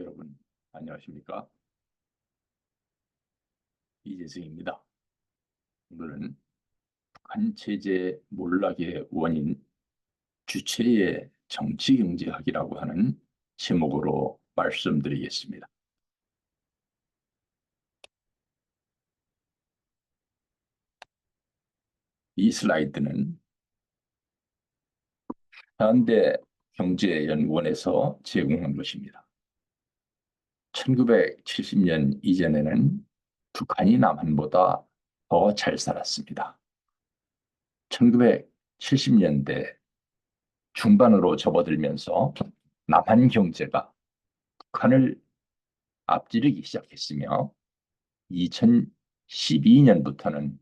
여러분, 안녕하십니까? 이재승입니다. 오늘은 북한 체제 몰락의 원인, 주체의 정치경제학이라고 하는 제목으로 말씀드리겠습니다. 이 슬라이드는 현대경제연구원에서 제공한 것입니다. 1970년 이전에는 북한이 남한보다 더 잘 살았습니다. 1970년대 중반으로 접어들면서 남한 경제가 북한을 앞지르기 시작했으며 2012년부터는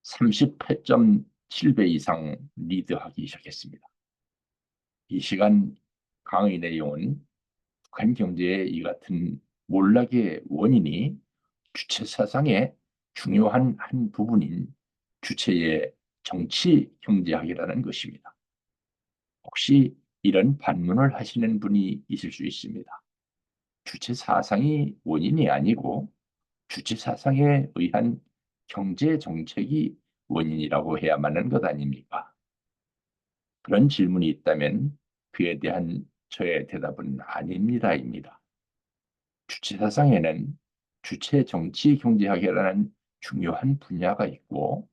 38.7배 이상 리드하기 시작했습니다. 이 시간 강의 내용은 북한 경제의 이 같은 몰락의 원인이 주체 사상의 중요한 한 부분인 주체의 정치 경제학이라는 것입니다. 혹시 이런 반문을 하시는 분이 있을 수 있습니다. 주체 사상이 원인이 아니고 주체 사상에 의한 경제 정책이 원인이라고 해야만 하는 것 아닙니까? 그런 질문이 있다면 그에 대한 저의 대답은 아닙니다입니다. 주체 사상에는 주체 정치 경제학이라는 중요한 분야가 있고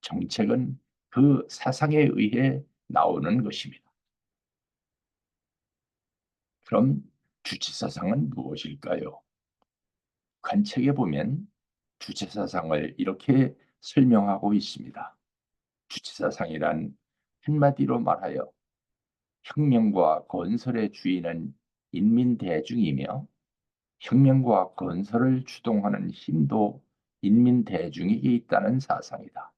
정책은 그 사상에 의해 나오는 것입니다. 그럼 주체 사상은 무엇일까요? 관책에 보면 주체 사상을 이렇게 설명하고 있습니다. 주체 사상이란 한마디로 말하여 혁명과 건설의 주인은 인민 대중이며 혁명과 건설을 주동하는 힘도 인민 대중에게 있다는 사상이다.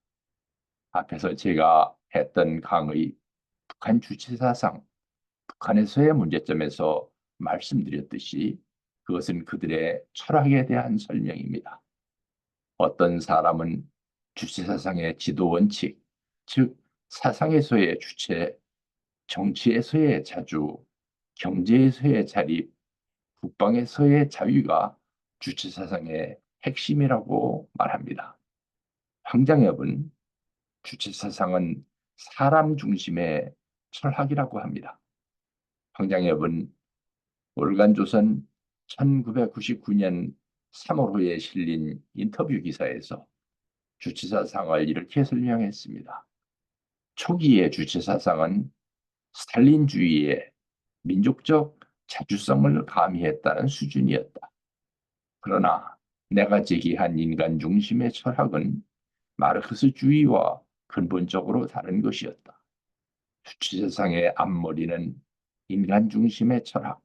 앞에서 제가 했던 강의 북한 주체 사상, 북한에서의 문제점에서 말씀드렸듯이 그것은 그들의 철학에 대한 설명입니다. 어떤 사람은 주체 사상의 지도 원칙, 즉 사상에서의 주체, 정치에서의 자주, 경제에서의 자립, 국방에서의 자유가 주체 사상의 핵심이라고 말합니다. 황장엽은 주체 사상은 사람 중심의 철학이라고 합니다. 황장엽은 월간조선 1999년 3월호에 실린 인터뷰 기사에서 주체사상을 이렇게 설명했습니다. 초기의 주체사상은 스탈린주의의 민족적 자주성을 가미했다는 수준이었다. 그러나 내가 제기한 인간 중심의 철학은 마르크스주의와 근본적으로 다른 것이었다. 주체사상의 앞머리는 인간 중심의 철학,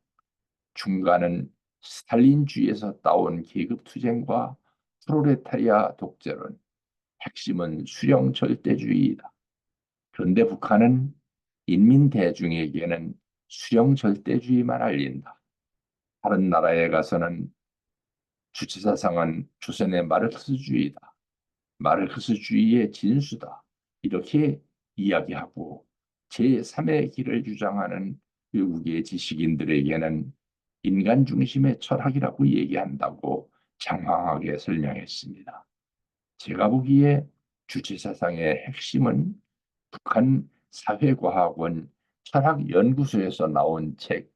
중간은 스탈린주의에서 따온 계급투쟁과 프로레타리아 독재론, 핵심은 수령 절대주의이다. 그런데 북한은 인민 대중에게는 수령 절대주의만 알린다. 다른 나라에 가서는 주체사상은 조선의 마르크스주의다. 마르크스주의의 진수다. 이렇게 이야기하고 제3의 길을 주장하는 외국의 지식인들에게는 인간 중심의 철학이라고 얘기한다고 장황하게 설명했습니다. 제가 보기에 주체사상의 핵심은 북한 사회과학원 철학연구소에서 나온 책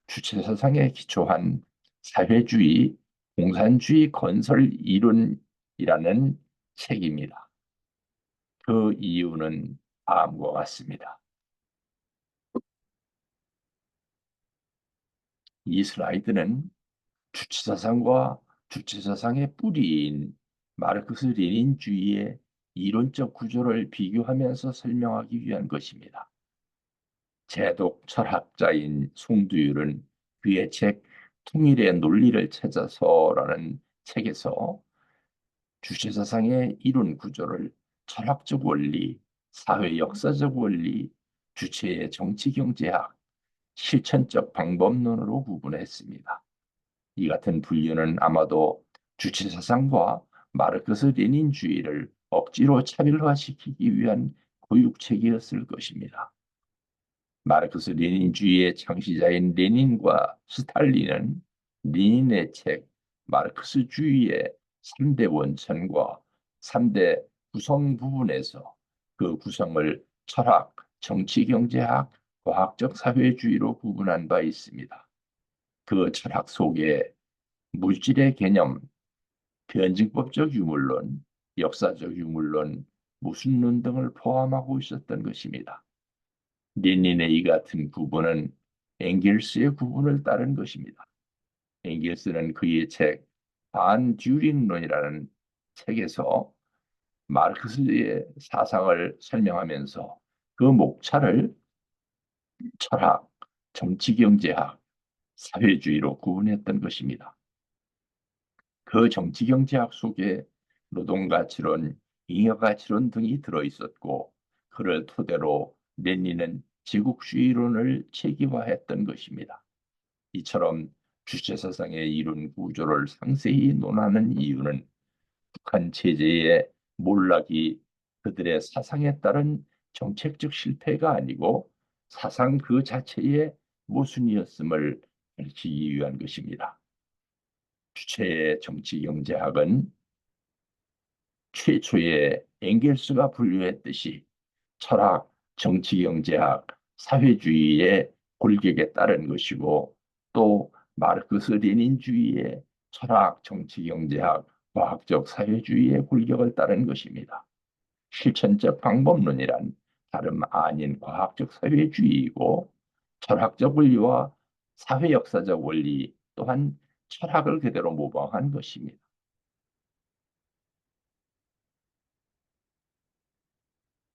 주체사상에 기초한 사회주의, 공산주의 건설 이론이라는 책입니다. 그 이유는 다음과 같습니다. 이 슬라이드는 주체사상과 주체사상의 뿌리인 마르크스 레닌주의의 이론적 구조를 비교하면서 설명하기 위한 것입니다. 제독 철학자인 송두율은 그의 책 통일의 논리를 찾아서라는 책에서 주체사상의 이론 구조를 철학적 원리, 사회 역사적 원리, 주체의 정치경제학, 실천적 방법론으로 구분했습니다. 이 같은 분류는 아마도 주체사상과 마르크스 레닌주의를 억지로 차별화시키기 위한 고육책이었을 것입니다. 마르크스 레닌주의의 창시자인 레닌과 스탈린은 레닌의 책 마르크스주의의 3대 원천과 3대 구성 부분에서 그 구성을 철학, 정치, 경제학, 과학적 사회주의로 구분한 바 있습니다. 그 철학 속에 물질의 개념, 변증법적 유물론, 역사적 유물론, 무술론 등을 포함하고 있었던 것입니다. 레닌의 이 같은 구분은 엥겔스의 구분을 따른 것입니다. 엥겔스는 그의 책 반듀링론이라는 책에서 마르크스의 사상을 설명하면서 그 목차를 철학, 정치경제학, 사회주의로 구분했던 것입니다. 그 정치경제학 속에 노동가치론, 잉여가치론 등이 들어있었고 그를 토대로 레닌은 제국주의론을 체계화했던 것입니다. 이처럼 주체사상의 이론 구조를 상세히 논하는 이유는 북한 체제의 몰락이 그들의 사상에 따른 정책적 실패가 아니고 사상 그 자체의 모순이었음을 가르치기 위한 것입니다. 주체의 정치경제학은 최초의 엥겔스가 분류했듯이 철학, 정치경제학, 사회주의의 골격에 따른 것이고 또 마르크스 레닌주의의 철학, 정치경제학, 과학적 사회주의의 골격을 따른 것입니다. 실천적 방법론이란 다름 아닌 과학적 사회주의이고 철학적 원리와 사회역사적 원리 또한 철학을 그대로 모방한 것입니다.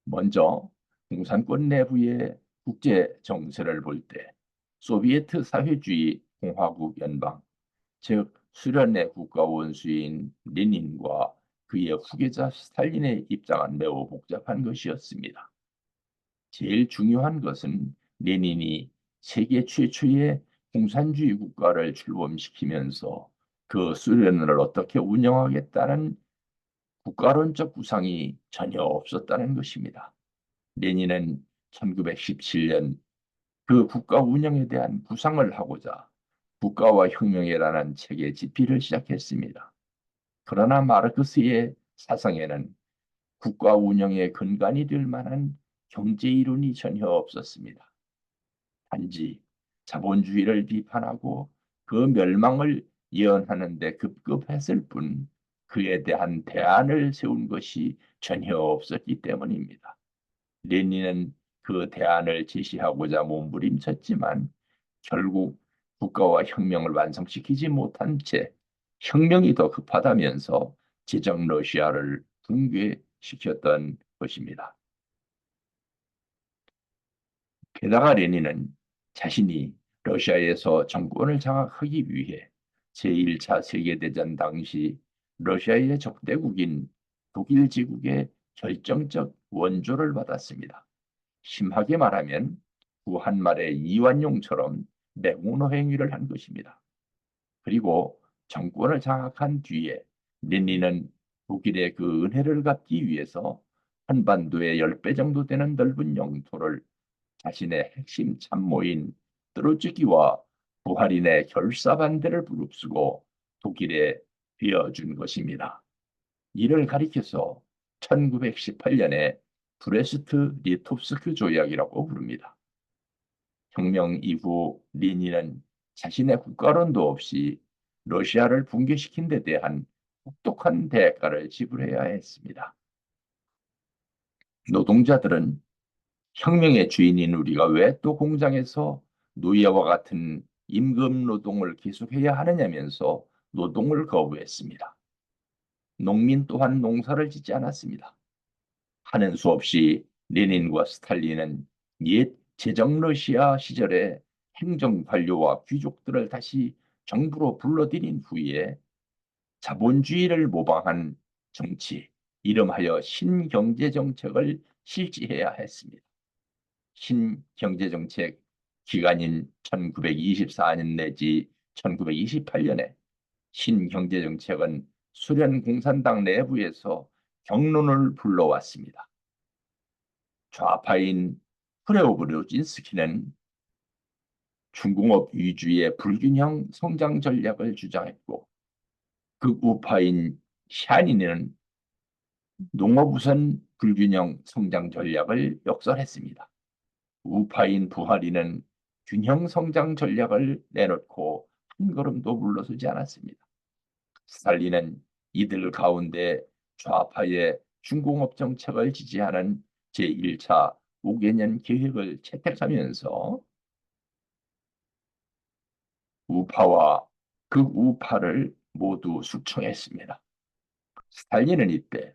먼저 공산권 내부의 국제 정세를 볼 때 소비에트 사회주의 공화국 연방, 즉 수련의 국가 원수인 레닌과 그의 후계자 스탈린의 입장은 매우 복잡한 것이었습니다. 제일 중요한 것은 레닌이 세계 최초의 공산주의 국가를 출범시키면서 그 수련을 어떻게 운영하겠다는 국가론적 구상이 전혀 없었다는 것입니다. 레닌은 1917년 그 국가 운영에 대한 구상을 하고자 국가와 혁명이라는 책의 집필을 시작했습니다. 그러나 마르크스의 사상에는 국가 운영의 근간이 될 만한 경제 이론이 전혀 없었습니다. 단지 자본주의를 비판하고 그 멸망을 예언하는 데 급급했을 뿐 그에 대한 대안을 세운 것이 전혀 없었기 때문입니다. 레닌은 그 대안을 제시하고자 몸부림쳤지만 결국 국가와 혁명을 완성시키지 못한 채 혁명이 더 급하다면서 제정 러시아를 붕괴시켰던 것입니다. 게다가 레닌은 자신이 러시아에서 정권을 장악하기 위해 제1차 세계대전 당시 러시아의 적대국인 독일 제국의 결정적 원조를 받았습니다. 심하게 말하면 구한말의 이완용처럼 맹운호 행위를 한 것입니다. 그리고 정권을 장악한 뒤에 렌닌은 독일의 그 은혜를 갚기 위해서 한반도의 10배 정도 되는 넓은 영토를 자신의 핵심 참모인 트로츠키와 부하린의 결사반대를 무릅쓰고 독일에 베어준 것입니다. 이를 가리켜서 1918년에 브레스트-리토프스크 조약이라고 부릅니다. 혁명 이후 레닌은 자신의 국가론도 없이 러시아를 붕괴시킨 데 대한 혹독한 대가를 지불해야 했습니다. 노동자들은 혁명의 주인인 우리가 왜 또 공장에서 노예와 같은 임금 노동을 계속해야 하느냐면서 노동을 거부했습니다. 농민 또한 농사를 짓지 않았습니다. 하는 수 없이 레닌과 스탈린은 옛 제정 러시아 시절의 행정 관료와 귀족들을 다시 정부로 불러들인 후에 자본주의를 모방한 정치, 이름하여 신경제정책을 실시해야 했습니다. 신경제정책 기간인 1924년 내지 1928년에 신경제정책은 소련 공산당 내부에서 경론을 불러왔습니다. 좌파인 프레오브르진스키는 중공업 위주의 불균형 성장 전략을 주장했고 극우파인 샤니는 농업우선 불균형 성장 전략을 역설했습니다. 우파인 부하리는 균형 성장 전략을 내놓고 한 걸음도 물러서지 않았습니다. 스탈린은 이들 가운데 좌파의 중공업 정책을 지지하는 제1차 5개년 계획을 채택하면서 우파와 극우파를 모두 숙청했습니다. 스탈린은 이때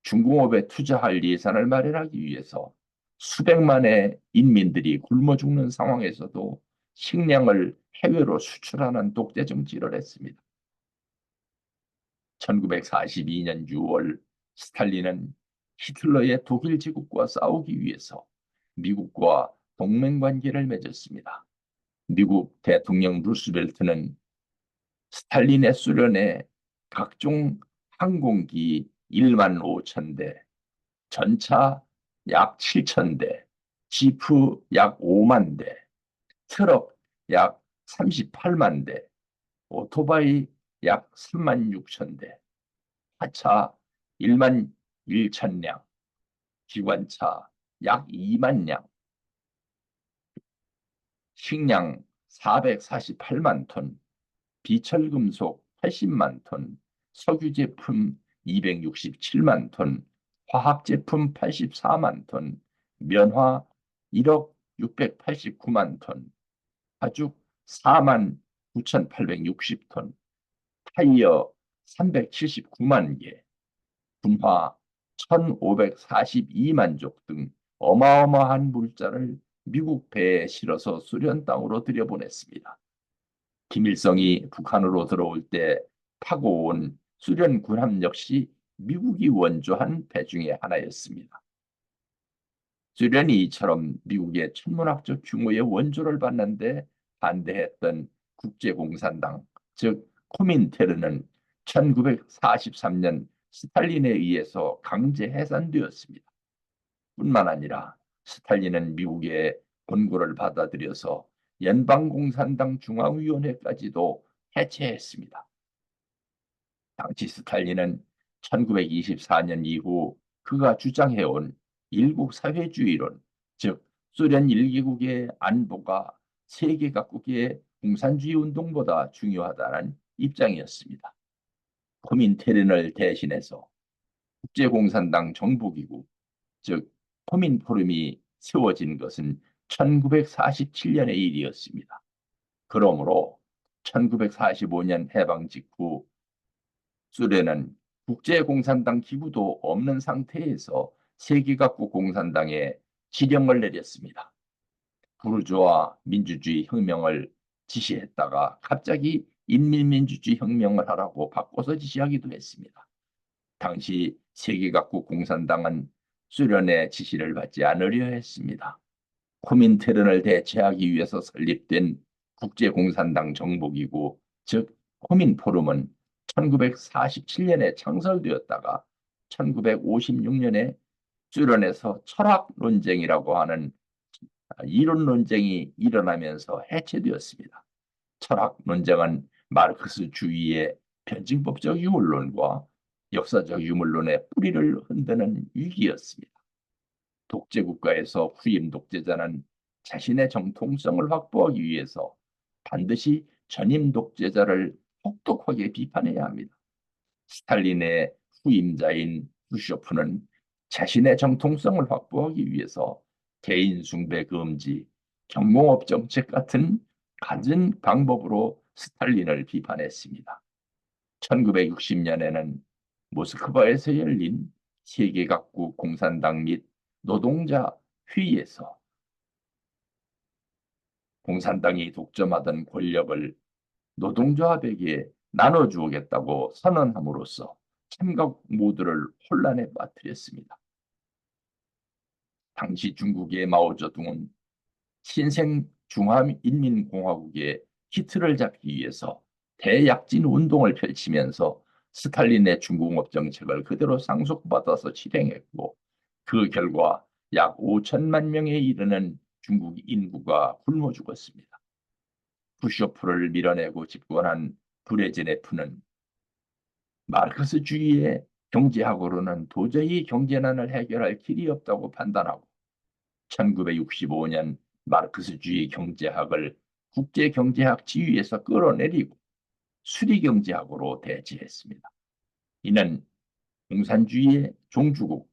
중공업에 투자할 예산을 마련하기 위해서 수백만의 인민들이 굶어 죽는 상황에서도 식량을 해외로 수출하는 독재 정치를 했습니다. 1942년 6월 스탈린은 히틀러의 독일 제국과 싸우기 위해서 미국과 동맹 관계를 맺었습니다. 미국 대통령 루스벨트는 스탈린의 소련에 각종 항공기 1만 5천 대, 전차 약 7천 대, 지프 약 5만 대, 트럭 약 38만 대, 오토바이 약 3만 6천 대, 화차 1만 1천 량, 기관차 약 2만 량, 식량 448만 톤, 비철금속 80만 톤, 석유 제품 267만 톤, 화학 제품 84만 톤, 면화 1억 689만 톤, 가죽 4만 9,860톤, 타이어 379만 개, 분화 1,542만 족 등 어마어마한 물자를 미국 배에 실어서 소련 땅으로 들여보냈습니다. 김일성이 북한으로 들어올 때 타고 온 소련 군함 역시 미국이 원조한 배 중의 하나였습니다. 소련이 이처럼 미국의 천문학적 규모의 원조를 받는데 반대했던 국제공산당, 즉 코민테르는 1943년 스탈린에 의해서 강제 해산되었습니다. 뿐만 아니라 스탈린은 미국의 권고를 받아들여서 연방공산당 중앙위원회까지도 해체했습니다. 당시 스탈린은 1924년 이후 그가 주장해온 일국 사회주의론, 즉 소련 1개국의 안보가 세계 각국의 공산주의 운동보다 중요하다는 입장이었습니다. 코민테른을 대신해서 국제공산당 정부기구, 즉 코민포럼이 세워진 것은 1947년의 일이었습니다. 그러므로 1945년 해방 직후 소련은 국제공산당 기구도 없는 상태에서 세계 각국 공산당에 지령을 내렸습니다. 부르주아 민주주의 혁명을 지시했다가 갑자기 인민민주주의 혁명을 하라고 바꿔서 지시하기도 했습니다. 당시 세계 각국 공산당은 소련의 지시를 받지 않으려 했습니다. 코민테른을 대체하기 위해서 설립된 국제공산당 정보기구, 즉 코민포럼은 1947년에 창설되었다가 1956년에 소련에서 철학 논쟁이라고 하는 이론 논쟁이 일어나면서 해체되었습니다. 철학 논쟁은 마르크스주의의 변증법적 유물론과 역사적 유물론의 뿌리를 흔드는 위기였습니다. 독재국가에서 후임 독재자는 자신의 정통성을 확보하기 위해서 반드시 전임 독재자를 혹독하게 비판해야 합니다. 스탈린의 후임자인 후쇼프는 자신의 정통성을 확보하기 위해서 개인 숭배 금지, 경공업 정책 같은 갖은 방법으로 스탈린을 비판했습니다. 1960년에는 모스크바에서 열린 세계 각국 공산당 및 노동자 회의에서 공산당이 독점하던 권력을 노동조합에게 나눠주겠다고 선언함으로써 참각 모두를 혼란에 빠뜨렸습니다. 당시 중국의 마오쩌둥은 신생 중화인민공화국의 기틀을 잡기 위해서 대약진 운동을 펼치면서 스탈린의 중공업 정책을 그대로 상속받아서 실행했고 그 결과 약 5천만 명에 이르는 중국 인구가 굶어 죽었습니다. 후쇼프를 밀어내고 집권한 브레즈네프는 마르크스주의의 경제학으로는 도저히 경제난을 해결할 길이 없다고 판단하고 1965년 마르크스주의 경제학을 국제경제학 지위에서 끌어내리고 수리경제학으로 대체했습니다. 이는 공산주의의 종주국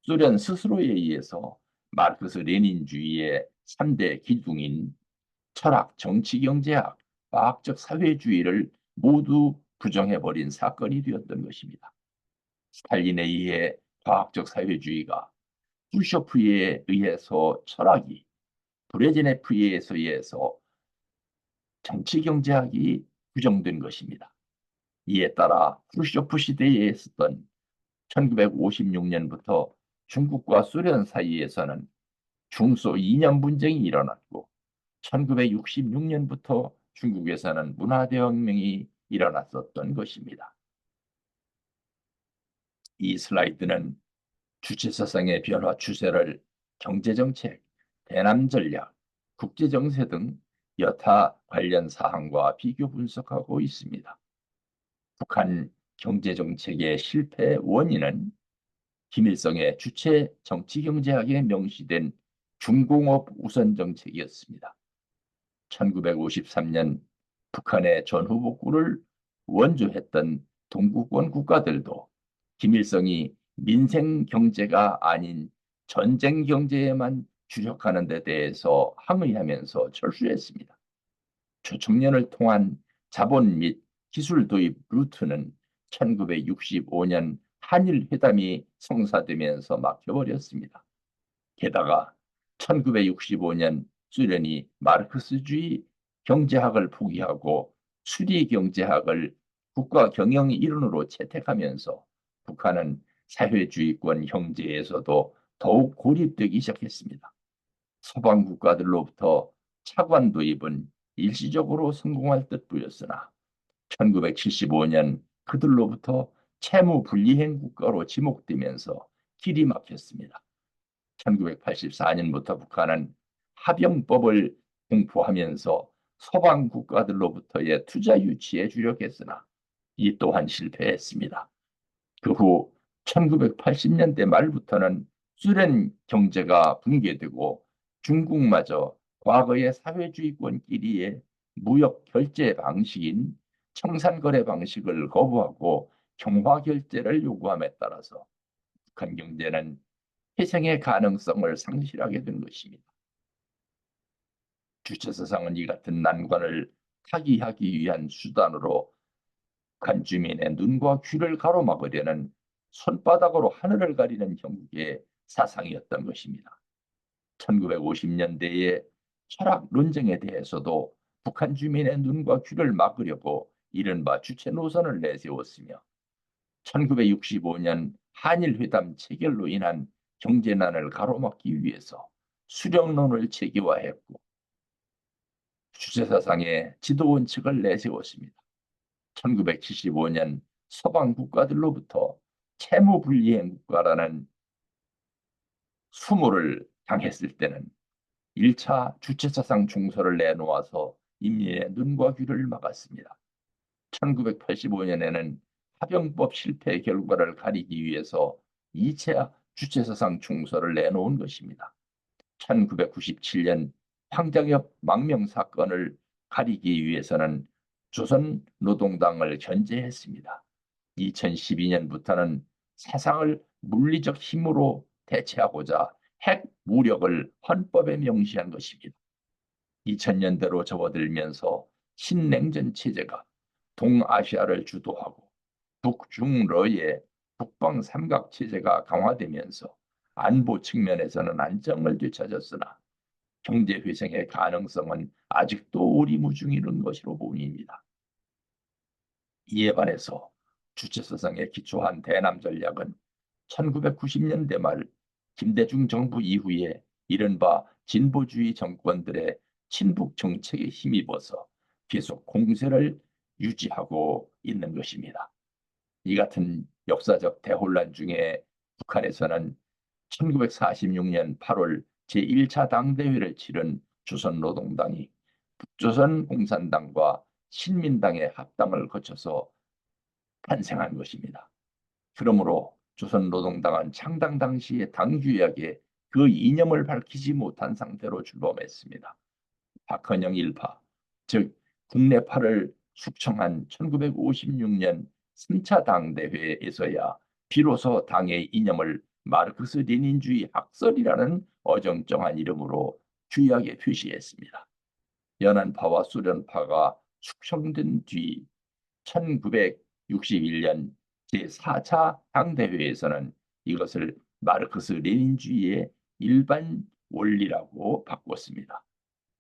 소련 스스로에 의해서 마르크스 레닌주의의 3대 기둥인 철학, 정치, 경제학, 과학적 사회주의를 모두 부정해버린 사건이 되었던 것입니다. 스탈린에 의해 과학적 사회주의가, 후쇼프에 의해서 철학이, 브레즈네프에 의해서 정치, 경제학이 부정된 것입니다. 이에 따라 후쇼프 시대에 있었던 1956년부터 중국과 소련 사이에서는 중소 이념 분쟁이 일어났고 1966년부터 중국에서는 문화대혁명이 일어났었던 것입니다. 이 슬라이드는 주체사상의 변화 추세를 경제정책, 대남전략, 국제정세 등 여타 관련 사항과 비교 분석하고 있습니다. 북한 경제정책의 실패 원인은 김일성의 주체 정치경제학에 명시된 중공업 우선 정책이었습니다. 1953년 북한의 전후복구를 원조했던 동구권 국가들도 김일성이 민생 경제가 아닌 전쟁 경제에만 주력하는 데 대해서 항의하면서 철수했습니다. 초청년을 통한 자본 및 기술 도입 루트는 1965년 한일 회담이 성사되면서 막혀버렸습니다. 게다가 1965년 소련이 마르크스주의 경제학을 포기하고 수리 경제학을 국가 경영 이론으로 채택하면서 북한은 사회주의권 형제에서도 더욱 고립되기 시작했습니다. 서방 국가들로부터 차관 도입은 일시적으로 성공할 듯 보였으나 1975년 그들로부터 채무 불이행 국가로 지목되면서 길이 막혔습니다. 1984년부터 북한은 합병법을 공포하면서 서방 국가들로부터의 투자 유치에 주력했으나 이 또한 실패했습니다. 그 후 1980년대 말부터는 소련 경제가 붕괴되고 중국마저 과거의 사회주의권끼리의 무역 결제 방식인 청산거래 방식을 거부하고 경화 결제를 요구함에 따라서 북한 경제는 회생의 가능성을 상실하게 된 것입니다. 주체사상은 이 같은 난관을 타개하기 위한 수단으로 북한 주민의 눈과 귀를 가로막으려는 손바닥으로 하늘을 가리는 형국의 사상이었던 것입니다. 1950년대의 철학 논쟁에 대해서도 북한 주민의 눈과 귀를 막으려고 이른바 주체 노선을 내세웠으며 1965년 한일회담 체결로 인한 경제난을 가로막기 위해서 수령론을 체계화했고 주체사상의 지도 원칙을 내세웠습니다. 1975년 서방 국가들로부터 채무불이행 국가라는 수모를 당했을 때는 1차 주체사상 중서를 내놓아서 인민의 눈과 귀를 막았습니다. 1985년에는 합병법 실패 결과를 가리기 위해서 2차 주체사상 중서를 내놓은 것입니다. 1997년 황장엽 망명 사건을 가리기 위해서는 조선노동당을 견제했습니다. 2012년부터는 사상을 물리적 힘으로 대체하고자 핵 무력을 헌법에 명시한 것입니다. 2000년대로 접어들면서 신냉전 체제가 동아시아를 주도하고 북중러의 북방 삼각 체제가 강화되면서 안보 측면에서는 안정을 되찾았으나 경제 회생의 가능성은 아직도 오리무중인 것으로 보입니다. 이에 반해서 주체사상에 기초한 대남 전략은 1990년대 말 김대중 정부 이후에 이른바 진보주의 정권들의 친북 정책에 힘입어서 계속 공세를 유지하고 있는 것입니다. 이 같은 역사적 대혼란 중에 북한에서는 1946년 8월 제1차 당대회를 치른 조선노동당이 북조선 공산당과 신민당의 합당을 거쳐서 탄생한 것입니다. 그러므로 조선노동당은 창당 당시의 당규약에 그 이념을 밝히지 못한 상태로 출범했습니다. 박헌영 일파, 즉 국내파를 숙청한 1956년 3차 당대회에서야 비로소 당의 이념을 마르크스 레닌주의 학설이라는 어정쩡한 이름으로 규약에 표시했습니다. 연안파와 소련파가 숙청된 뒤 1961년 제4차 당대회에서는 이것을 마르크스 레닌주의의 일반 원리라고 바꿨습니다.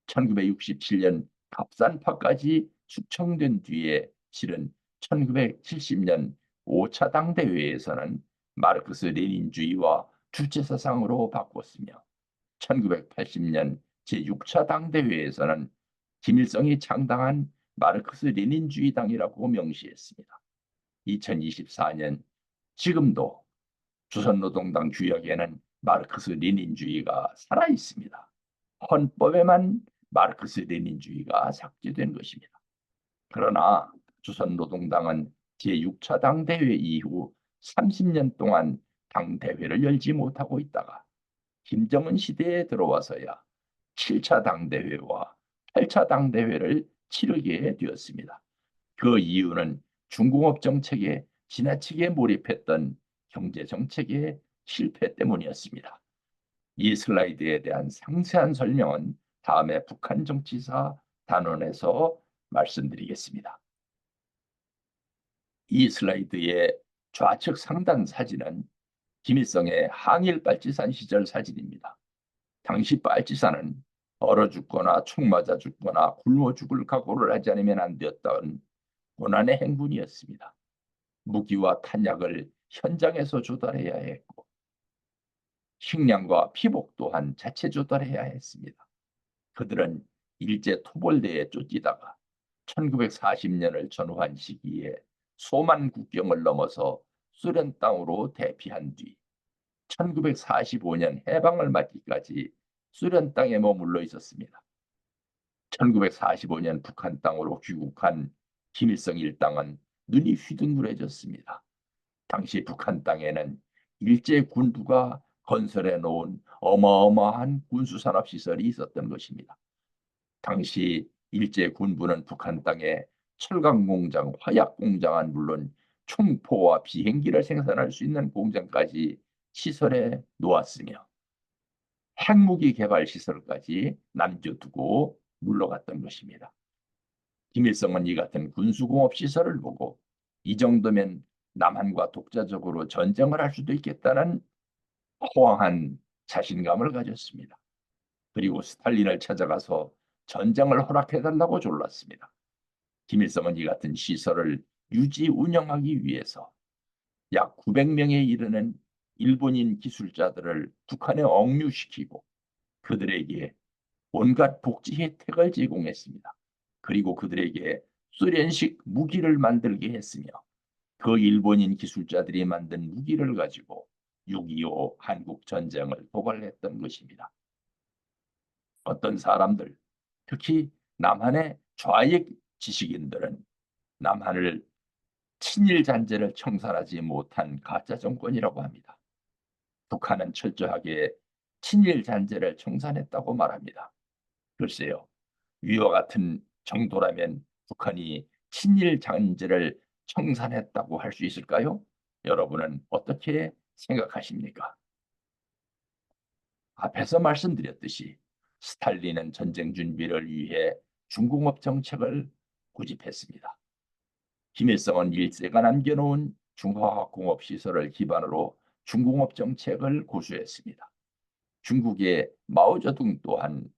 1967년 갑산파까지 숙청된 뒤에 실은 1970년 5차 당대회에서는 마르크스 레닌주의와 주체사상으로 바꿨으며 1980년 제6차 당대회에서는 김일성이 창당한 마르크스 레닌주의 당이라고 명시했습니다. 2024년 지금도 조선노동당 규약에는 마르크스 레닌주의가 살아 있습니다. 헌법에만 마르크스 레닌주의가 삭제된 것입니다. 그러나 조선노동당은 제6차 당대회 이후 30년 동안 당대회를 열지 못하고 있다가 김정은 시대에 들어와서야 7차 당대회와 8차 당대회를 치르게 되었습니다. 그 이유는 중공업 정책에 지나치게 몰입했던 경제 정책의 실패 때문이었습니다. 이 슬라이드에 대한 상세한 설명은 다음에 북한 정치사 단원에서 말씀드리겠습니다. 이 슬라이드의 좌측 상단 사진은 김일성의 항일 빨치산 시절 사진입니다. 당시 빨치산은 얼어 죽거나 총 맞아 죽거나 굶어 죽을 각오를 하지 않으면 안 되었던 고난의 행군이었습니다. 무기와 탄약을 현장에서 조달해야 했고 식량과 피복 또한 자체 조달해야 했습니다. 그들은 일제 토벌대에 쫓기다가 1940년을 전후한 시기에 소만 국경을 넘어서 소련 땅으로 대피한 뒤 1945년 해방을 맞기까지 소련 땅에 머물러 있었습니다. 1945년 북한 땅으로 귀국한 김일성 일당은 눈이 휘둥그레졌습니다. 당시 북한 땅에는 일제 군부가 건설해 놓은 어마어마한 군수산업 시설이 있었던 것입니다. 당시 일제 군부는 북한 땅에 철강 공장, 화약 공장은 물론 총포와 비행기를 생산할 수 있는 공장까지 시설해 놓았으며 핵무기 개발 시설까지 남겨두고 물러갔던 것입니다. 김일성은 이 같은 군수공업 시설을 보고 이 정도면 남한과 독자적으로 전쟁을 할 수도 있겠다는 호황한 자신감을 가졌습니다. 그리고 스탈린을 찾아가서 전쟁을 허락해달라고 졸랐습니다. 김일성은 이 같은 시설을 유지 운영하기 위해서 약 900명에 이르는 일본인 기술자들을 북한에 억류시키고 그들에게 온갖 복지 혜택을 제공했습니다. 그리고 그들에게 소련식 무기를 만들게 했으며 그 일본인 기술자들이 만든 무기를 가지고 6.25 한국 전쟁을 도발했던 것입니다. 어떤 사람들, 특히 남한의 좌익 지식인들은 남한을 친일 잔재를 청산하지 못한 가짜 정권이라고 합니다. 북한은 철저하게 친일 잔재를 청산했다고 말합니다. 글쎄요, 위와 같은 정도라면 북한이 친일 잔재를 청산했다고 할 수 있을까요? 여러분은 어떻게 생각하십니까? 앞에서 말씀드렸듯이 스탈린은 전쟁 준비를 위해 중공업 정책을 고집했습니다. 김일성은 일제가 남겨놓은 중화학공업 시설을 기반으로 중공업 정책을 고수했습니다. 중국의 마오쩌둥 또한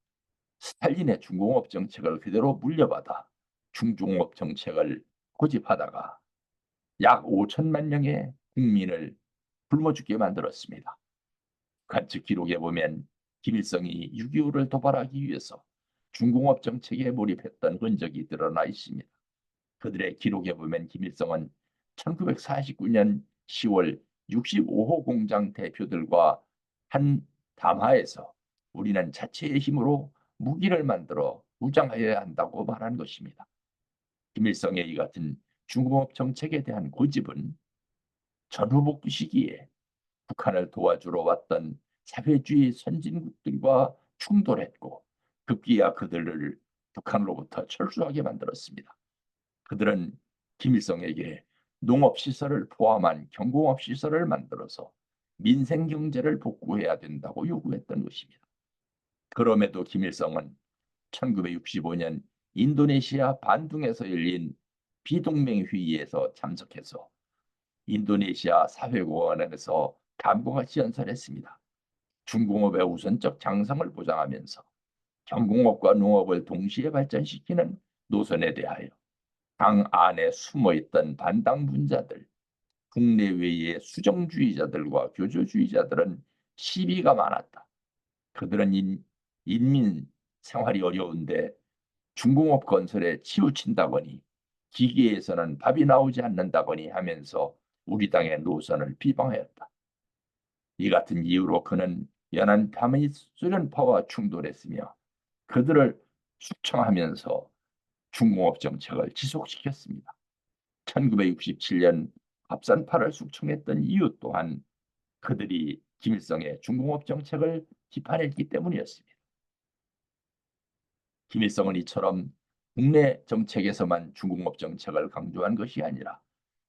스탈린의 중공업 정책을 그대로 물려받아 중공업 정책을 고집하다가 약 5천만 명의 국민을 굶어 죽게 만들었습니다. 관측 기록에 보면 김일성이 6.25를 도발하기 위해서 중공업 정책에 몰입했던 흔적이 드러나 있습니다. 그들의 기록에 보면 김일성은 1949년 10월 65호 공장 대표들과 한 담화에서 우리는 자체의 힘으로 무기를 만들어 무장하여야 한다고 말한 것입니다. 김일성의 이 같은 중공업 정책에 대한 고집은 전후복 시기에 북한을 도와주러 왔던 사회주의 선진국들과 충돌했고 급기야 그들을 북한으로부터 철수하게 만들었습니다. 그들은 김일성에게 농업시설을 포함한 경공업시설을 만들어서 민생경제를 복구해야 된다고 요구했던 것입니다. 그럼에도 김일성은 1965년 인도네시아 반둥에서 열린 비동맹 회의에서 참석해서 인도네시아 사회공헌에서 감공을 시연설했습니다. 중공업의 우선적 장성을 보장하면서 경공업과 농업을 동시에 발전시키는 노선에 대하여 당 안에 숨어있던 반당 분자들, 국내외의 수정주의자들과 교조주의자들은 시비가 많았다. 그들은 인민 생활이 어려운데 중공업 건설에 치우친다거니 기계에서는 밥이 나오지 않는다거니 하면서 우리 당의 노선을 비방하였다. 이 같은 이유로 그는 연안 반미 소련파와 충돌했으며 그들을 숙청하면서 중공업 정책을 지속시켰습니다. 1967년 합산파를 숙청했던 이유 또한 그들이 김일성의 중공업 정책을 비판했기 때문이었습니다. 김일성은 이처럼 국내 정책에서만 중공업 정책을 강조한 것이 아니라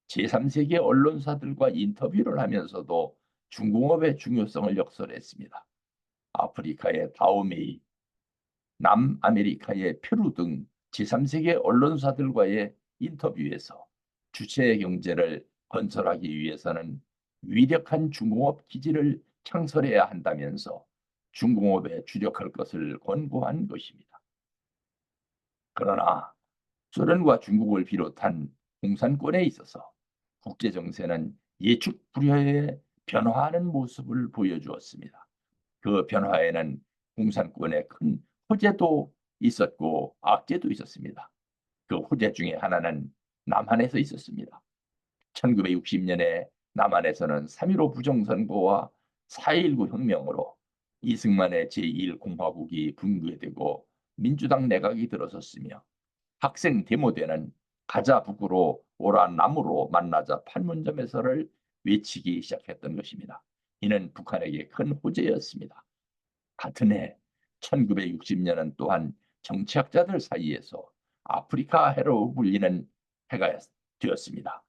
제3세계 언론사들과 인터뷰를 하면서도 중공업의 중요성을 역설했습니다. 아프리카의 다오메이, 남아메리카의 페루 등 제3세계 언론사들과의 인터뷰에서 주체 경제를 건설하기 위해서는 위력한 중공업 기지를 창설해야 한다면서 중공업에 주력할 것을 권고한 것입니다. 그러나 소련과 중국을 비롯한 공산권에 있어서 국제 정세는 예측 불허의 변화하는 모습을 보여주었습니다. 그 변화에는 공산권의 큰 호재도 있었고 악재도 있었습니다. 그 호재 중에 하나는 남한에서 있었습니다. 1960년에 남한에서는 3.15 부정선거와 4.19 혁명으로 이승만의 제1공화국이 붕괴되고 민주당 내각이 들어섰으며 학생 데모 때는 가자 북으로 오라 남으로 만나자 판문점에서를 외치기 시작했던 것입니다. 이는 북한에게 큰 호재였습니다. 같은 해 1960년은 또한 정치학자들 사이에서 아프리카 해로 불리는 해가 되었습니다.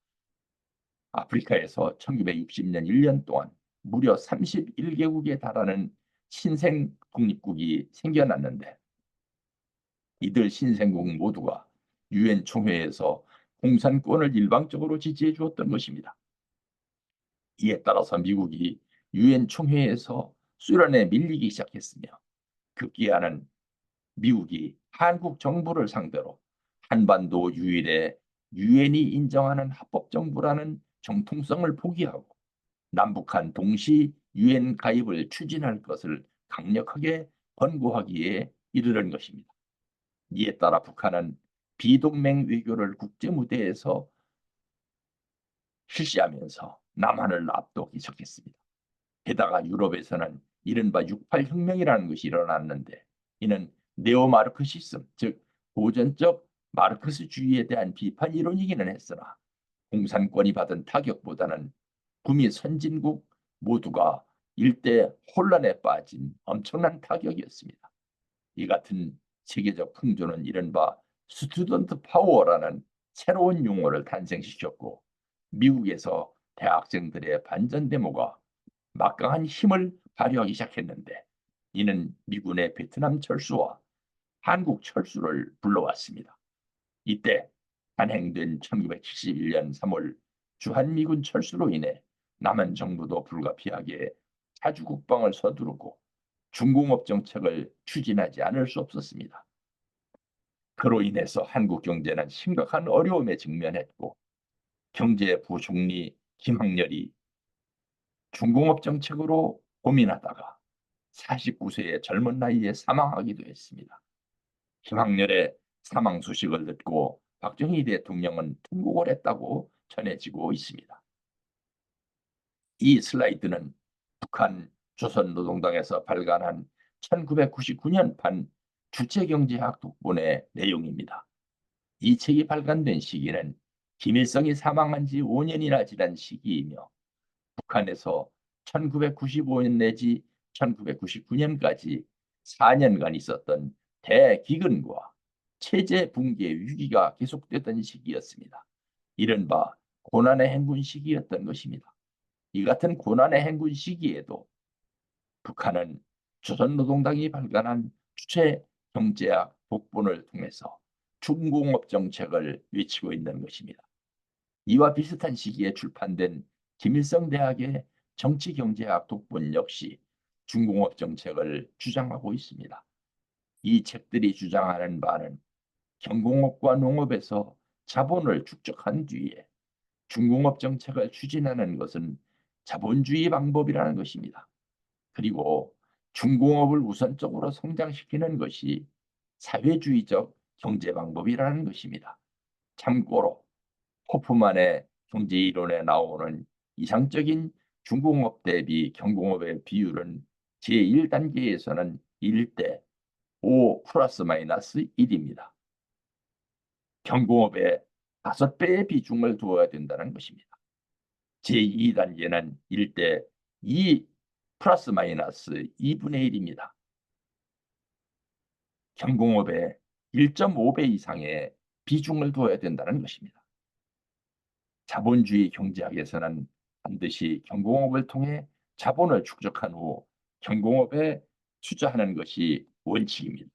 아프리카에서 1960년 1년 동안 무려 31개국에 달하는 신생 독립국이 생겨났는데 이들 신생국 모두가 유엔 총회에서 공산권을 일방적으로 지지해 주었던 것입니다. 이에 따라서 미국이 유엔 총회에서 소련에 밀리기 시작했으며 급기야는 미국이 한국 정부를 상대로 한반도 유일의 유엔이 인정하는 합법 정부라는 정통성을 포기하고 남북한 동시 유엔 가입을 추진할 것을 강력하게 권고하기에 이르는 것입니다. 이에 따라 북한은 비동맹 외교를 국제 무대에서 실시하면서 남한을 압도하기 시작했습니다. 게다가 유럽에서는 이른바 68 혁명이라는 것이 일어났는데 이는 네오마르크시즘, 즉 고전적 마르크스주의에 대한 비판 이론이기는 했으나 공산권이 받은 타격보다는 북미 선진국 모두가 일대 혼란에 빠진 엄청난 타격이었습니다. 이 같은 세계적 풍조는 이른바 스튜던트 파워라는 새로운 용어를 탄생시켰고 미국에서 대학생들의 반전 데모가 막강한 힘을 발휘하기 시작했는데 이는 미군의 베트남 철수와 한국 철수를 불러왔습니다. 이때 단행된 1971년 3월 주한미군 철수로 인해 남한 정부도 불가피하게 자주국방을 서두르고 중공업 정책을 추진하지 않을 수 없었습니다. 그로 인해서 한국 경제는 심각한 어려움에 직면했고 경제부총리 김학렬이 중공업 정책으로 고민하다가 49세의 젊은 나이에 사망하기도 했습니다. 김학렬의 사망 소식을 듣고 박정희 대통령은 통곡을 했다고 전해지고 있습니다. 이 슬라이드는 북한 조선노동당에서 발간한 1999년판 주체경제학 독본의 내용입니다. 이 책이 발간된 시기는 김일성이 사망한 지 5년이나 지난 시기이며 북한에서 1995년 내지 1999년까지 4년간 있었던 대기근과 체제 붕괴 위기가 계속되던 시기였습니다. 이른바 고난의 행군 시기였던 것입니다. 이 같은 고난의 행군 시기에도 북한은 조선노동당이 발간한 주체 경제학 독본을 통해서 중공업 정책을 외치고 있는 것입니다. 이와 비슷한 시기에 출판된 김일성 대학의 정치경제학 독본 역시 중공업 정책을 주장하고 있습니다. 이 책들이 주장하는 바는 경공업과 농업에서 자본을 축적한 뒤에 중공업 정책을 추진하는 것은 자본주의 방법이라는 것입니다. 그리고 중공업을 우선적으로 성장시키는 것이 사회주의적 경제 방법이라는 것입니다. 참고로 호프만의 경제이론에 나오는 이상적인 중공업 대비 경공업의 비율은 제1단계에서는 1대 5 플러스 마이너스 1입니다. 경공업에 5배의 비중을 두어야 된다는 것입니다. 제2단계는 1대 2 플러스 마이너스 2분의 1입니다. 경공업에 1.5배 이상의 비중을 두어야 된다는 것입니다. 자본주의 경제학에서는 반드시 경공업을 통해 자본을 축적한 후 경공업에 투자하는 것이 원칙입니다.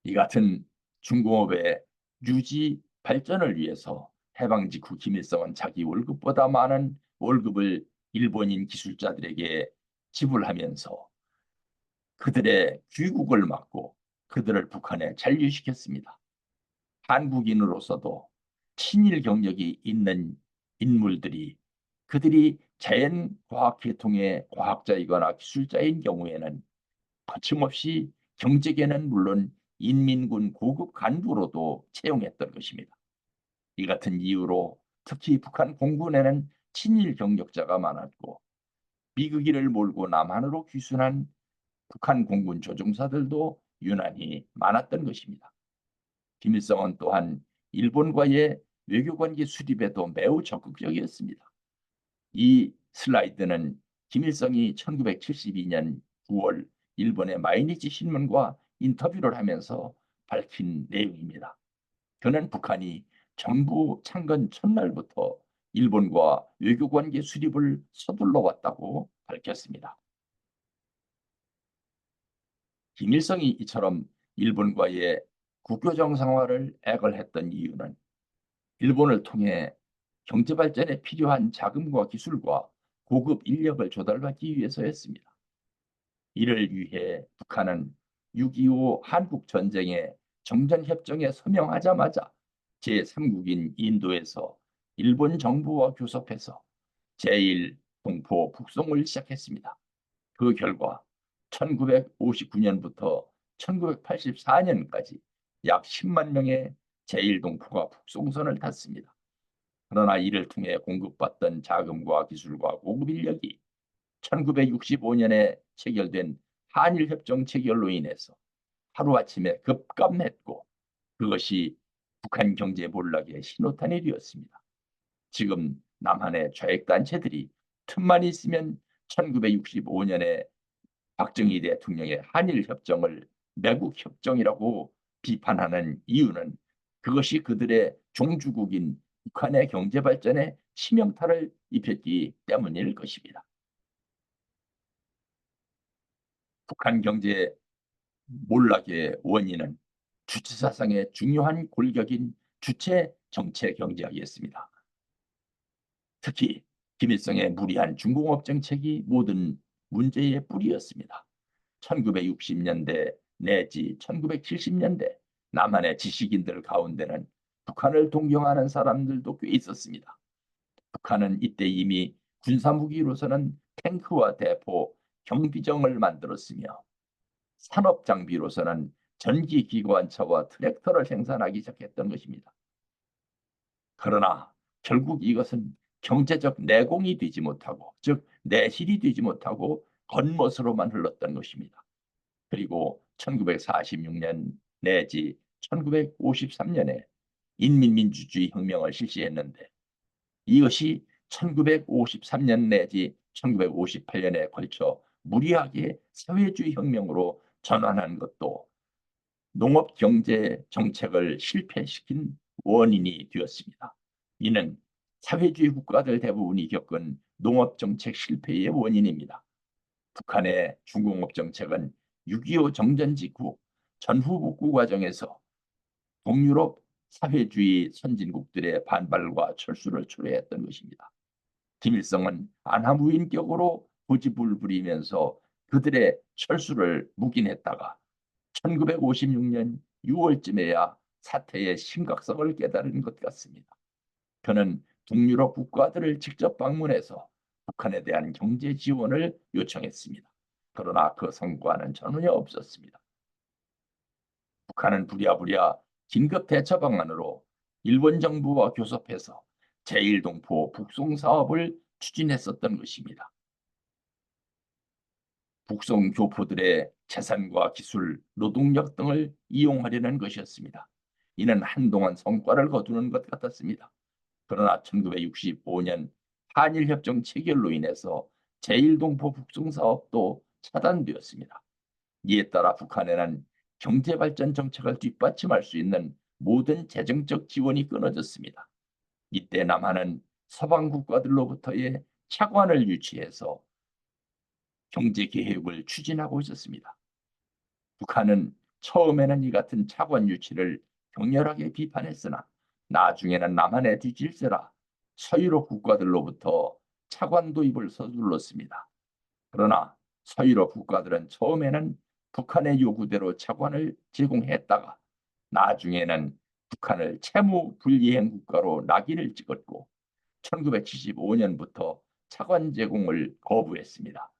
이 같은 중공업의 유지 발전을 위해서 해방 직후 김일성은 자기 월급보다 많은 월급을 일본인 기술자들에게 지불하면서 그들의 귀국을 막고 그들을 북한에 잔류시켰습니다. 한국인으로서도 친일 경력이 있는 인물들이 그들이 자연과학 계통의 과학자이거나 기술자인 경우에는 거침없이 경제계는 물론 인민군 고급 간부로도 채용했던 것입니다. 이 같은 이유로 특히 북한 공군에는 친일 경력자가 많았고 미국인을 몰고 남한으로 귀순한 북한 공군 조종사들도 유난히 많았던 것입니다. 김일성은 또한 일본과의 외교관계 수립에도 매우 적극적이었습니다. 이 슬라이드는 김일성이 1972년 9월 일본의 마이니치 신문과 인터뷰를 하면서 밝힌 내용입니다. 그는 북한이 정부 창건 첫날부터 일본과 외교관계 수립을 서둘러 왔다고 밝혔습니다. 김일성이 이처럼 일본과의 국교 정상화를 액을 했던 이유는 일본을 통해 경제 발전에 필요한 자금과 기술과 고급 인력을 조달받기 위해서였습니다. 이를 위해 북한은 6.25 한국 전쟁의 정전협정에 서명하자마자 제3국인 인도에서 일본 정부와 교섭해서 제1동포 북송을 시작했습니다. 그 결과 1959년부터 1984년까지 약 10만 명의 제1동포가 북송선을 탔습니다. 그러나 이를 통해 공급받던 자금과 기술과 고급 인력이 1965년에 체결된 한일협정 체결로 인해서 하루아침에 급감했고 그것이 북한 경제 몰락의 신호탄이 되었습니다. 지금 남한의 좌익단체들이 틈만 있으면 1965년에 박정희 대통령의 한일협정을 매국협정이라고 비판하는 이유는 그것이 그들의 종주국인 북한의 경제 발전에 치명타를 입혔기 때문일 것입니다. 북한 경제 몰락의 원인은 주체 사상의 중요한 골격인 주체 정체 경제학이었습니다. 특히 김일성의 무리한 중공업 정책이 모든 문제의 뿌리였습니다. 1960년대 내지 1970년대 남한의 지식인들 가운데는 북한을 동경하는 사람들도 꽤 있었습니다. 북한은 이때 이미 군사무기로서는 탱크와 대포, 경비정을 만들었으며 산업장비로서는 전기기관차와 트랙터를 생산하기 시작했던 것입니다. 그러나 결국 이것은 경제적 내공이 되지 못하고 즉 내실이 되지 못하고 겉멋으로만 흘렀던 것입니다. 그리고 1946년 내지 1953년에 인민민주주의 혁명을 실시했는데, 이것이 1953년 내지 1958년에 걸쳐 무리하게 사회주의 혁명으로 전환한 것도 농업 경제 정책을 실패시킨 원인이 되었습니다. 이는 사회주의 국가들 대부분이 겪은 농업 정책 실패의 원인입니다. 북한의 중공업 정책은 6.25 정전 직후 전후 복구 과정에서 동유럽 사회주의 선진국들의 반발과 철수를 초래했던 것입니다. 김일성은 안하무인격으로 고집을 부리면서 그들의 철수를 묵인했다가 1956년 6월쯤에야 사태의 심각성을 깨달은 것 같습니다. 그는 동유럽 국가들을 직접 방문해서 북한에 대한 경제 지원을 요청했습니다. 그러나 그 성과는 전혀 없었습니다. 북한은 부랴부랴 긴급 대처 방안으로 일본 정부와 교섭해서 제1동포 북송 사업을 추진했었던 것입니다. 북송 교포들의 재산과 기술, 노동력 등을 이용하려는 것이었습니다. 이는 한동안 성과를 거두는 것 같았습니다. 그러나 1965년 한일협정 체결로 인해서 제1동포 북송 사업도 차단되었습니다. 이에 따라 북한에는 경제발전 정책을 뒷받침할 수 있는 모든 재정적 지원이 끊어졌습니다. 이때 남한은 서방 국가들로부터의 차관을 유치해서 경제 계획을 추진하고 있었습니다. 북한은 처음에는 이 같은 차관 유치를 격렬하게 비판했으나 나중에는 남한의 뒷질세라 서유럽 국가들로부터 차관 도입을 서둘렀습니다. 그러나 서유럽 국가들은 처음에는 북한의 요구대로 차관을 제공했다가 나중에는 북한을 채무 불이행 국가로 낙인을 찍었고 1975년부터 차관 제공을 거부했습니다.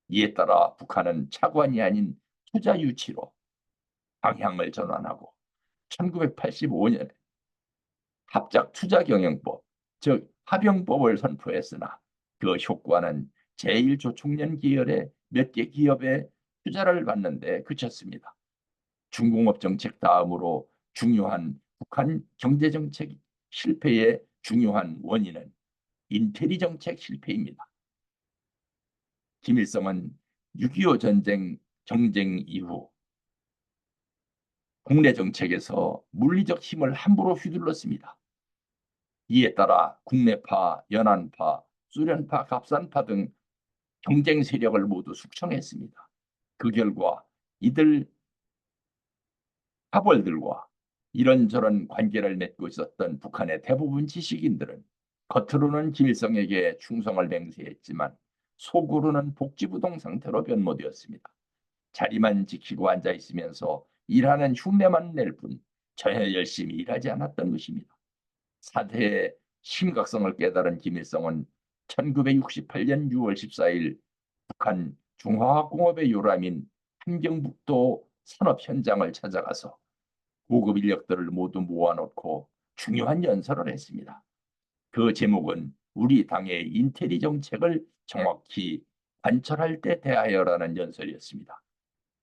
이에 따라 북한은 차관이 아닌 투자 유치로 방향을 전환하고 1985년에 합작투자경영법, 즉 합영법을 선포했으나 그 효과는 제1조총련 계열의 몇 개 기업에 투자를 받는 데 그쳤습니다. 중공업 정책 다음으로 중요한 북한 경제정책 실패의 중요한 원인은 인테리 정책 실패입니다. 김일성은 6.25 전쟁 정쟁 이후 국내 정책에서 물리적 힘을 함부로 휘둘렀습니다. 이에 따라 국내파, 연안파, 소련파, 갑산파 등 경쟁 세력을 모두 숙청했습니다. 그 결과 이들 파벌들과 이런저런 관계를 맺고 있었던 북한의 대부분 지식인들은 겉으로는 김일성에게 충성을 맹세했지만 속으로는 복지부동 상태로 변모되었습니다. 자리만 지키고 앉아 있으면서 일하는 흉내만 낼 뿐 전혀 열심히 일하지 않았던 것입니다. 사태의 심각성을 깨달은 김일성은 1968년 6월 14일 북한 중화학공업의 요람인 함경북도 산업 현장을 찾아가서 고급 인력들을 모두 모아놓고 중요한 연설을 했습니다. 그 제목은 우리 당의 인테리 정책을 정확히 관철할 때 대하여라는 연설이었습니다.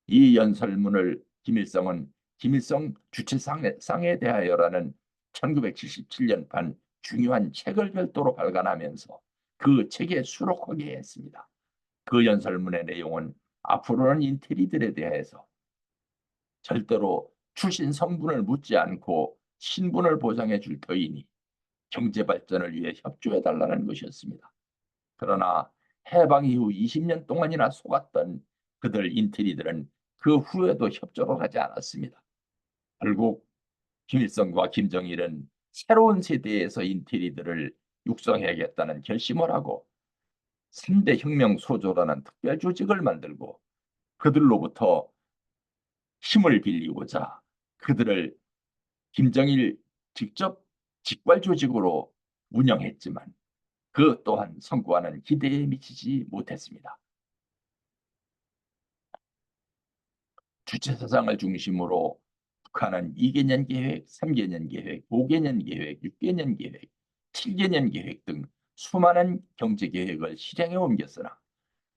이 연설문을 김일성은 김일성 주체상에 대하여라는 1977년판 중요한 책을 별도로 발간하면서 그 책에 수록하게 했습니다. 그 연설문의 내용은 앞으로는 인테리들에 대해서 절대로 출신 성분을 묻지 않고 신분을 보장해 줄 터이니 경제 발전을 위해 협조해 달라는 것이었습니다. 그러나 해방 이후 20년 동안이나 속았던 그들 인테리들은 그 후에도 협조를 하지 않았습니다. 결국 김일성과 김정일은 새로운 세대에서 인테리들을 육성해야겠다는 결심을 하고 3대 혁명 소조라는 특별 조직을 만들고 그들로부터 힘을 빌리고자 그들을 김정일 직접 직발 조직으로 운영했지만 그 또한 성과는 기대에 미치지 못했습니다. 주체 사상을 중심으로 북한은 2개년 계획, 3개년 계획, 5개년 계획, 6개년 계획, 7개년 계획 등 수많은 경제 계획을 실행해 옮겼으나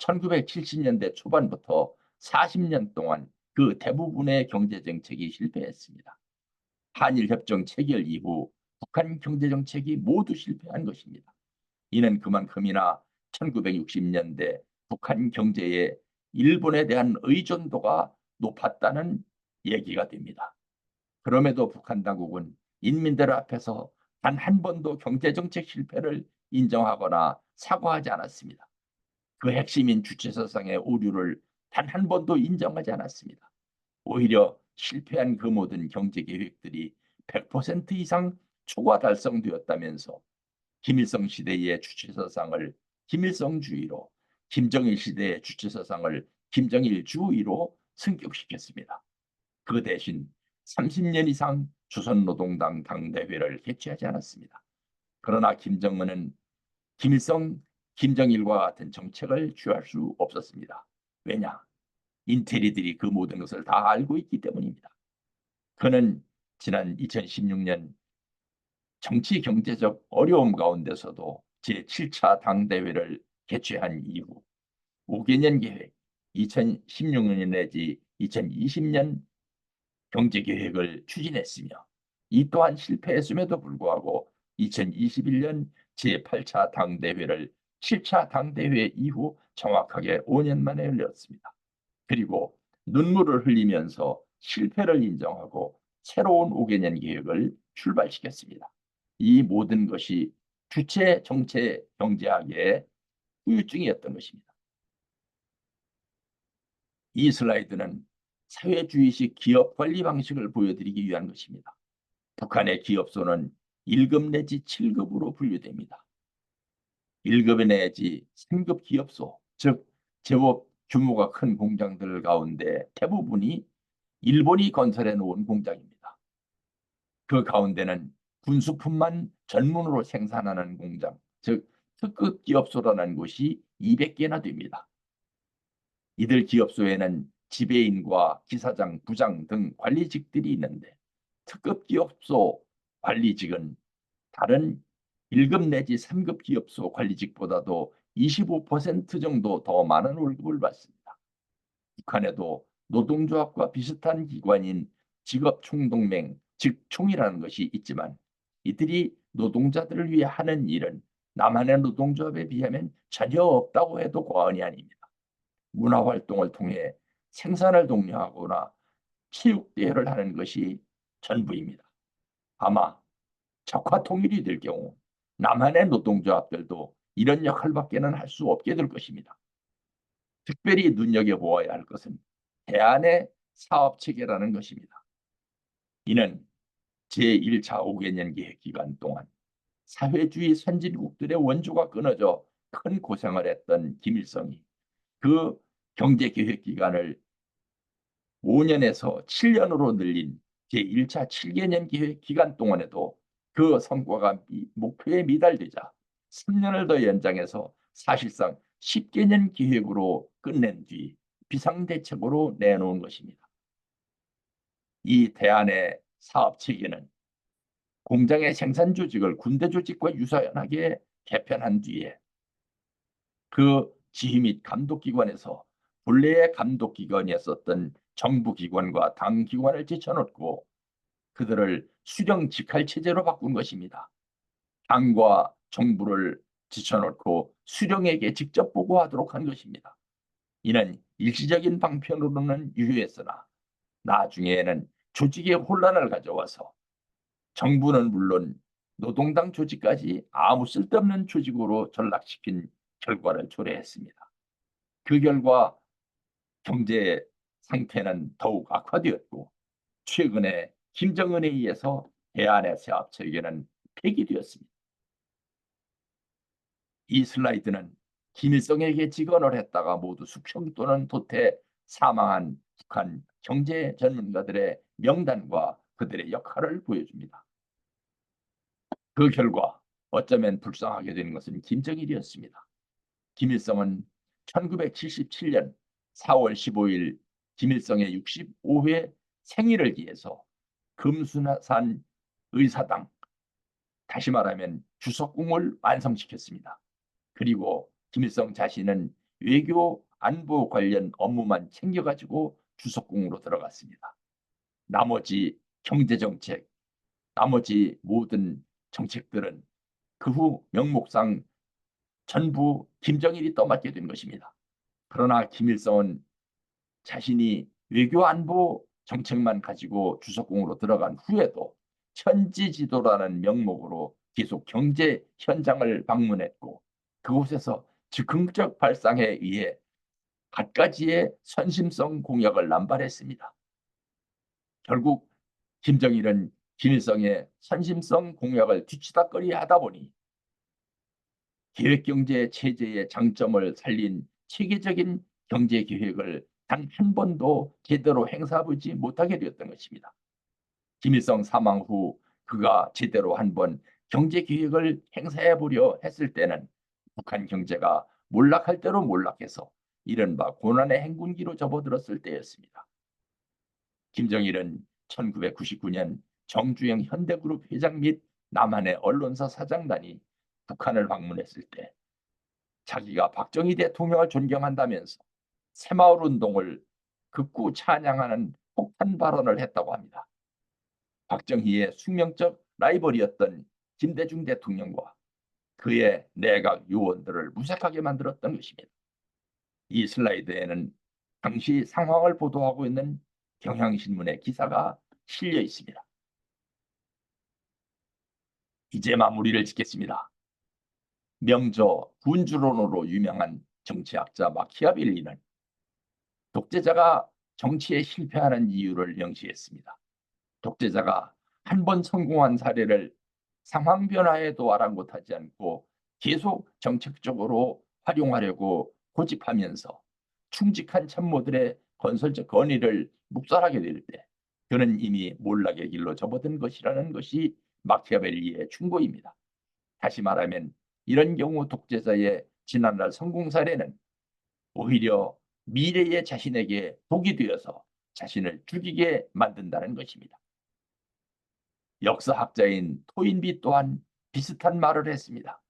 1970년대 초반부터 40년 동안 그 대부분의 경제정책이 실패했습니다. 한일협정 체결 이후 북한 경제정책이 모두 실패한 것입니다. 이는 그만큼이나 1960년대 북한 경제에 일본에 대한 의존도가 높았다는 얘기가 됩니다. 그럼에도 북한 당국은 인민들 앞에서 단 한 번도 경제정책 실패를 인정하거나 사과하지 않았습니다. 그 핵심인 주체사상의 오류를 단 한 번도 인정하지 않았습니다. 오히려 실패한 그 모든 경제 계획들이 100% 이상 초과 달성되었다면서 김일성 시대의 주체사상을 김일성주의로, 김정일 시대의 주체사상을 김정일주의로 승격시켰습니다. 그 대신 30년 이상 조선노동당 당대회를 개최하지 않았습니다. 그러나 김정은은 김일성, 김정일과 같은 정책을 취할 수 없었습니다. 왜냐? 인테리들이 그 모든 것을 다 알고 있기 때문입니다. 그는 지난 2016년 정치 경제적 어려움 가운데서도 제7차 당대회를 개최한 이후 5개년 계획, 2016년 내지 2020년 경제계획을 추진했으며 이 또한 실패했음에도 불구하고 2021년 제8차 당대회를 7차 당대회 이후 정확하게 5년 만에 열렸습니다. 그리고 눈물을 흘리면서 실패를 인정하고 새로운 5개년 계획을 출발시켰습니다. 이 모든 것이 주체 정체 경제학의 후유증이었던 것입니다. 이 슬라이드는 사회주의식 기업 관리 방식을 보여드리기 위한 것입니다. 북한의 기업소는 1급 내지 7급으로 분류됩니다. 1급 내지 3급 기업소, 즉 제법 규모가 큰 공장들 가운데 대부분이 일본이 건설해 놓은 공장입니다. 그 가운데는 군수품만 전문으로 생산하는 공장, 즉 특급 기업소라는 곳이 200개나 됩니다. 이들 기업소에는 지배인과 기사장, 부장 등 관리직들이 있는데 특급 기업소 관리직은 다른 1급 내지 3급 기업소 관리직보다도 25% 정도 더 많은 월급을 받습니다. 북한에도 노동조합과 비슷한 기관인 직업총동맹, 즉 총이라는 것이 있지만 이들이 노동자들을 위해 하는 일은 남한의 노동조합에 비하면 전혀 없다고 해도 과언이 아닙니다. 문화활동을 통해 생산을 독려하거나 체육대회를 하는 것이 전부입니다. 아마 적화 통일이 될 경우 남한의 노동조합들도 이런 역할밖에는 할 수 없게 될 것입니다. 특별히 눈여겨보아야 할 것은 대안의 사업체계라는 것입니다. 이는 제1차 5개년 계획 기간 동안 사회주의 선진국들의 원조가 끊어져 큰 고생을 했던 김일성이 그 경제계획 기간을 5년에서 7년으로 늘린 제1차 7개년 계획 기간 동안에도 그 성과가 목표에 미달되자 3년을 더 연장해서 사실상 10개년 계획으로 끝낸 뒤 비상대책으로 내놓은 것입니다. 이 대안의 사업 체계는 공장의 생산 조직을 군대 조직과 유사하게 개편한 뒤에 그 지휘 및 감독기관에서 본래의 감독기관이었었던 정부기관과 당기관을 제쳐놓고 그들을 수령 직할 체제로 바꾼 것입니다. 당과 정부를 제쳐놓고 수령에게 직접 보고하도록 한 것입니다. 이는 일시적인 방편으로는 유효했으나 나중에는 조직의 혼란을 가져와서 정부는 물론 노동당 조직까지 아무 쓸데없는 조직으로 전락시킨 결과를 초래했습니다. 그 결과 경제 상태는 더욱 악화되었고 최근에 김정은에 의해서 대안의 사업 체계는 폐기되었습니다. 이 슬라이드는 김일성에게 직언을 했다가 모두 숙청 또는 도태 사망한 북한 경제 전문가들의 명단과 그들의 역할을 보여줍니다. 그 결과 어쩌면 불쌍하게 되는 것은 김정일이었습니다. 김일성은 1977년 4월 15일 김일성의 65회 생일을 기해서 금수산 의사당, 다시 말하면 주석궁을 완성시켰습니다. 그리고 김일성 자신은 외교 안보 관련 업무만 챙겨가지고 주석궁으로 들어갔습니다. 나머지 경제정책, 나머지 모든 정책들은 그 후 명목상 전부 김정일이 떠맡게 된 것입니다. 그러나 김일성은 자신이 외교 안보 정책만 가지고 주석궁으로 들어간 후에도 천지지도라는 명목으로 계속 경제 현장을 방문했고 그곳에서 즉흥적 발상에 의해 갖가지의 선심성 공약을 남발했습니다. 결국 김정일은 김일성의 선심성 공약을 뒤치다꺼리 하다 보니 계획경제 체제의 장점을 살린 체계적인 경제 계획을 단 한 번도 제대로 행사하지 못하게 되었던 것입니다. 김일성 사망 후 그가 제대로 한 번 경제 계획을 행사해 보려 했을 때는 북한 경제가 몰락할 대로 몰락해서 이른바 고난의 행군기로 접어들었을 때였습니다. 김정일은 1999년 정주영 현대그룹 회장 및 남한의 언론사 사장단이 북한을 방문했을 때 자기가 박정희 대통령을 존경한다면서 새마을 운동을 극구 찬양하는 폭탄 발언을 했다고 합니다. 박정희의 숙명적 라이벌이었던 김대중 대통령과 그의 내각 요원들을 무색하게 만들었던 것입니다. 이 슬라이드에는 당시 상황을 보도하고 있는 경향신문의 기사가 실려 있습니다. 이제 마무리를 짓겠습니다. 명저 군주론으로 유명한 정치학자 마키아벨리는 독재자가 정치에 실패하는 이유를 명시했습니다. 독재자가 한 번 성공한 사례를 상황 변화에도 아랑곳하지 않고 계속 정책적으로 활용하려고 고집하면서 충직한 참모들의 건설적 건의를 묵살하게 될 때 그는 이미 몰락의 길로 접어든 것이라는 것이 마키아벨리의 충고입니다. 다시 말하면 이런 경우 독재자의 지난날 성공 사례는 오히려 미래의 자신에게 독이 되어서 자신을 죽이게 만든다는 것입니다. 역사학자인 토인비 또한 비슷한 말을 했습니다.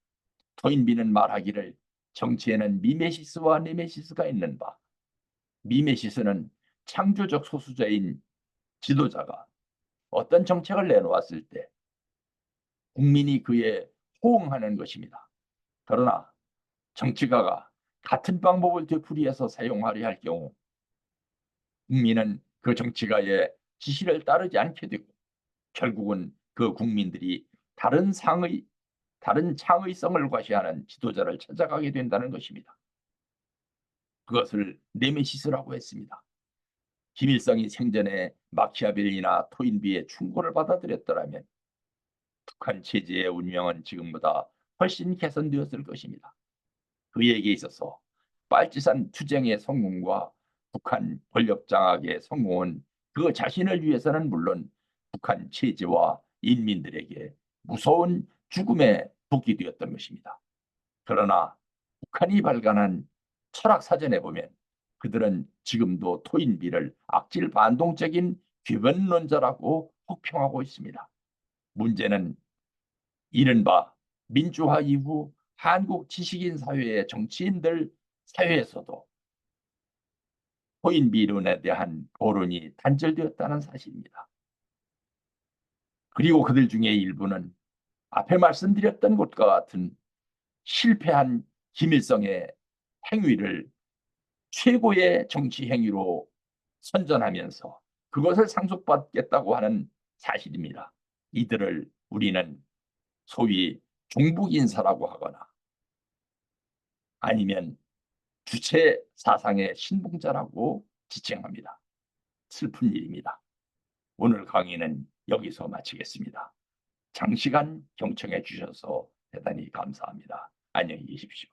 토인비는 말하기를 정치에는 미메시스와 네메시스가 있는 바 미메시스는 창조적 소수자인 지도자가 어떤 정책을 내놓았을 때 국민이 그에 호응하는 것입니다. 그러나 정치가가 같은 방법을 되풀이해서 사용하려 할 경우 국민은 그 정치가의 지시를 따르지 않게 되고 결국은 그 국민들이 다른 창의성을 과시하는 지도자를 찾아가게 된다는 것입니다. 그것을 네메시스라고 했습니다. 김일성이 생전에 마키아벨리나 토인비의 충고를 받아들였더라면 북한 체제의 운명은 지금보다 훨씬 개선되었을 것입니다. 그에게 있어서 빨치산 투쟁의 성공과 북한 권력 장악의 성공은 그 자신을 위해서는 물론 북한 체제와 인민들에게 무서운 죽음의 북이 되었던 것입니다. 그러나 북한이 발간한 철학 사전에 보면 그들은 지금도 토인비를 악질 반동적인 궤변론자라고 혹평하고 있습니다. 문제는 이른바 민주화 이후 한국 지식인 사회의 정치인들 사회에서도 토인비론에 대한 거론이 단절되었다는 사실입니다. 그리고 그들 중에 일부는 앞에 말씀드렸던 것과 같은 실패한 김일성의 행위를 최고의 정치 행위로 선전하면서 그것을 상속받겠다고 하는 사실입니다. 이들을 우리는 소위 종북인사라고 하거나 아니면 주체 사상의 신봉자라고 지칭합니다. 슬픈 일입니다. 오늘 강의는 여기서 마치겠습니다. 장시간 경청해 주셔서 대단히 감사합니다. 안녕히 계십시오.